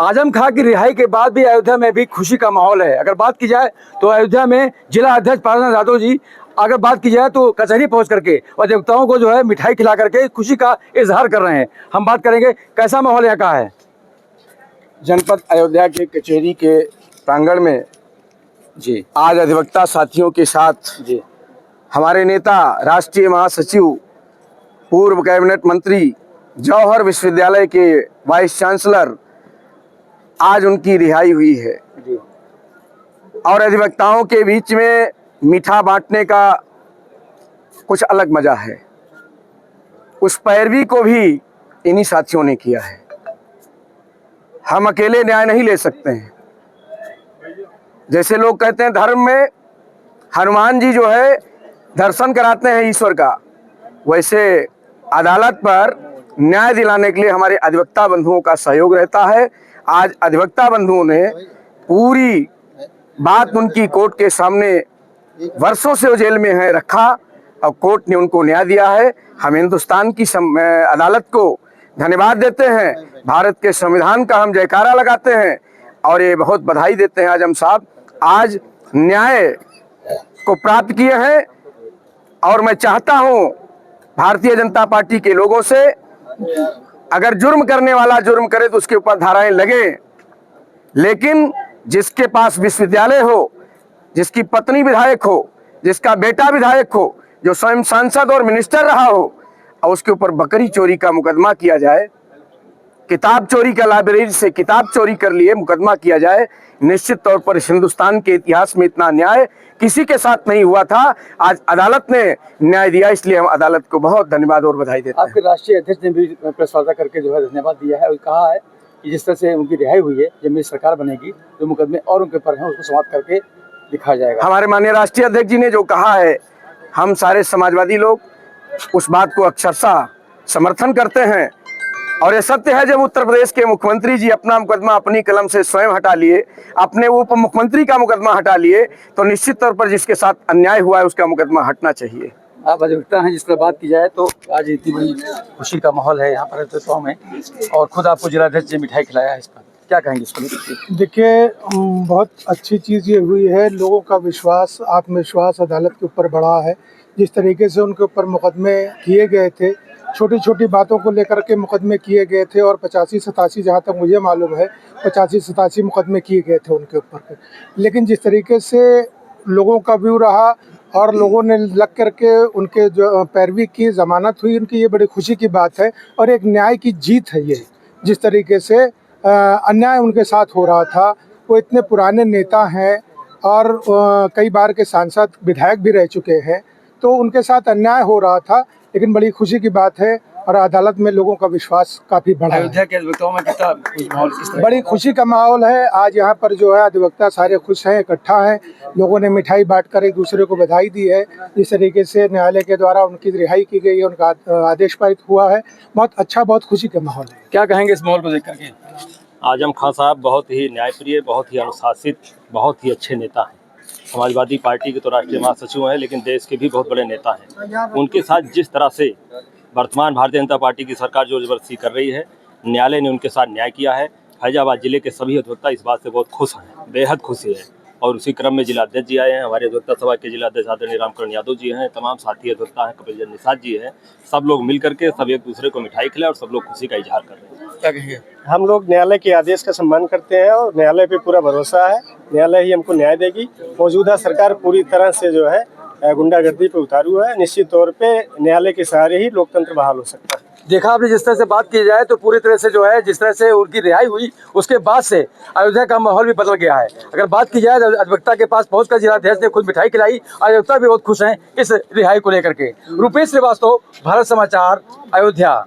आजम खां की रिहाई के बाद भी अयोध्या में भी खुशी का माहौल है। अगर बात की जाए तो अयोध्या में जिला अध्यक्ष पारसनाथ यादव जी, अगर बात की जाए तो कचहरी पहुंच करके और देवताओं को जो है मिठाई खिला करके खुशी का इजहार कर रहे हैं। हम बात करेंगे कैसा माहौल यहाँ का है। जनपद अयोध्या के कचहरी के प्रांगण में जी आज अधिवक्ता साथियों के साथ जी हमारे नेता, राष्ट्रीय महासचिव, पूर्व कैबिनेट मंत्री, जौहर विश्वविद्यालय के वाइस चांसलर, आज उनकी रिहाई हुई है। जी और अधिवक्ताओं के बीच में मीठा बांटने का कुछ अलग मजा है। उस पैरवी को भी इन्हीं साथियों ने किया है। हम अकेले न्याय नहीं ले सकते हैं। जैसे लोग कहते हैं धर्म में हनुमान जी जो है दर्शन कराते हैं ईश्वर का, वैसे अदालत पर न्याय दिलाने के लिए हमारे अधिवक्ता बंधुओं का सहयोग रहता है। आज अधिवक्ता बंधुओं ने पूरी बात उनकी कोर्ट के सामने, वर्षों से वो जेल में है, रखा और कोर्ट ने उनको न्याय दिया है। हम हिंदुस्तान की अदालत को धन्यवाद देते हैं, भारत के संविधान का हम जयकारा लगाते हैं और ये बहुत बधाई देते हैं आजम साहब, आज न्याय को प्राप्त किए हैं। और मैं चाहता हूं भारतीय जनता पार्टी के लोगों से, अगर जुर्म करने वाला जुर्म करे तो उसके ऊपर धाराएं लगे, लेकिन जिसके पास विश्वविद्यालय हो, जिसकी पत्नी विधायक हो, जिसका बेटा विधायक हो, जो स्वयं सांसद और मिनिस्टर रहा हो, और उसके ऊपर बकरी चोरी का मुकदमा किया जाए, किताब चोरी का, लाइब्रेरी से किताब चोरी कर लिए मुकदमा किया जाए, निश्चित तौर पर हिंदुस्तान के इतिहास में इतना न्याय किसी के साथ नहीं हुआ था। आज अदालत ने न्याय दिया, इसलिए हम अदालत को बहुत धन्यवाद और बधाई देते हैं। आपके राष्ट्रीय अध्यक्ष ने भी प्रेस वार्ता करके जो है धन्यवाद दिया है और कहा है कि जिस तरह से उनकी रिहाई हुई है, जब मेरी सरकार बनेगी तो मुकदमे और उनके ऊपर हैं उसको समाप्त करके दिखाया जाएगा। हमारे माननीय राष्ट्रीय अध्यक्ष जी ने जो कहा है, हम सारे समाजवादी लोग उस बात को अक्षरशः समर्थन करते हैं। और ये सत्य है, जब उत्तर प्रदेश के मुख्यमंत्री जी अपना मुकदमा अपनी कलम से स्वयं हटा लिए, अपने उप मुख्यमंत्री का मुकदमा हटा लिए, तो निश्चित तौर पर जिसके साथ अन्याय हुआ है उसका मुकदमा हटना चाहिए। आप अधिवक्ता हैं, जिस पर बात की जाए तो आज इतनी बड़ी खुशी का माहौल है यहाँ पर अयोध्या में, और खुद आपको जिलाध्यक्ष ने मिठाई खिलाया है, इस पर क्या कहेंगे? इसको देखिए, बहुत अच्छी चीज़ ये हुई है, लोगों का विश्वास, आत्मविश्वास अदालत के ऊपर बढ़ा है। जिस तरीके से उनके ऊपर मुकदमे किए गए थे, छोटी छोटी बातों को लेकर के मुकदमे किए गए थे, और 85-87 जहाँ तक मुझे मालूम है 85-87 मुकदमे किए गए थे उनके ऊपर। लेकिन जिस तरीके से लोगों का व्यू रहा और लोगों ने लग करके उनके जो पैरवी की ज़मानत हुई, उनकी ये बड़ी खुशी की बात है और एक न्याय की जीत है ये। जिस तरीके से अन्याय उनके साथ हो रहा था, वो इतने पुराने नेता हैं और कई बार के सांसद, विधायक भी रह चुके हैं, तो उनके साथ अन्याय हो रहा था, लेकिन बड़ी खुशी की बात है और अदालत में लोगों का विश्वास काफ़ी बढ़ा है। अयोध्या के अधिवक्ताओं में कितना माहौल, बड़ी खुशी का माहौल है। आज यहाँ पर जो है अधिवक्ता सारे खुश हैं, इकट्ठा हैं, लोगों ने मिठाई बांटकर एक दूसरे को बधाई दी है। जिस तरीके से न्यायालय के द्वारा उनकी रिहाई की गई है, उनका आदेश पारित हुआ है, बहुत अच्छा, बहुत खुशी का माहौल है। क्या कहेंगे इस माहौल को देख करके? आजम खां साहब बहुत ही न्यायप्रिय, बहुत ही अनुशासित, बहुत ही अच्छे नेता हैं। समाजवादी पार्टी के तो राष्ट्रीय महासचिव हैं, लेकिन देश के भी बहुत बड़े नेता हैं। उनके साथ जिस तरह से वर्तमान भारतीय जनता पार्टी की सरकार जो जबरदस्ती कर रही है, न्यायालय ने उनके साथ न्याय किया है। फैजाबाद जिले के सभी अधिवक्ता इस बात से बहुत खुश हैं, बेहद खुशी है। और उसी क्रम में जिला अध्यक्ष जी आए हैं, हमारे अधिवक्ता सभा के जिला अध्यक्ष आदरणीय रामकरण यादव जी हैं, तमाम साथी अधिवक्ता हैं, कपिल निषाद जी हैं, सब लोग मिल करके सब एक दूसरे को मिठाई खिलाए और सब लोग खुशी का इजहार कर रहे हैं। क्या कहेंगे? हम लोग न्यायालय के आदेश का सम्मान करते हैं और न्यायालय पे पूरा भरोसा है, न्यायालय ही हमको न्याय देगी। मौजूदा सरकार पूरी तरह से जो है गुंडागर्दी पे उतारू है। निश्चित तौर पे न्यायालय के सहारे ही लोकतंत्र बहाल हो सकता है। देखा आपने, जिस तरह से बात की जाए तो पूरी तरह से जो है, जिस तरह से उनकी रिहाई हुई उसके बाद से अयोध्या का माहौल भी बदल गया है। अगर बात की जाए तो अधिवक्ता के पास पहुंचकर जिलाध्यक्ष ने खुद मिठाई खिलाई, अधिवक्ता भी बहुत खुश हैं इस रिहाई को लेकर के। रुपेश श्रीवास्तव, भारत समाचार, अयोध्या।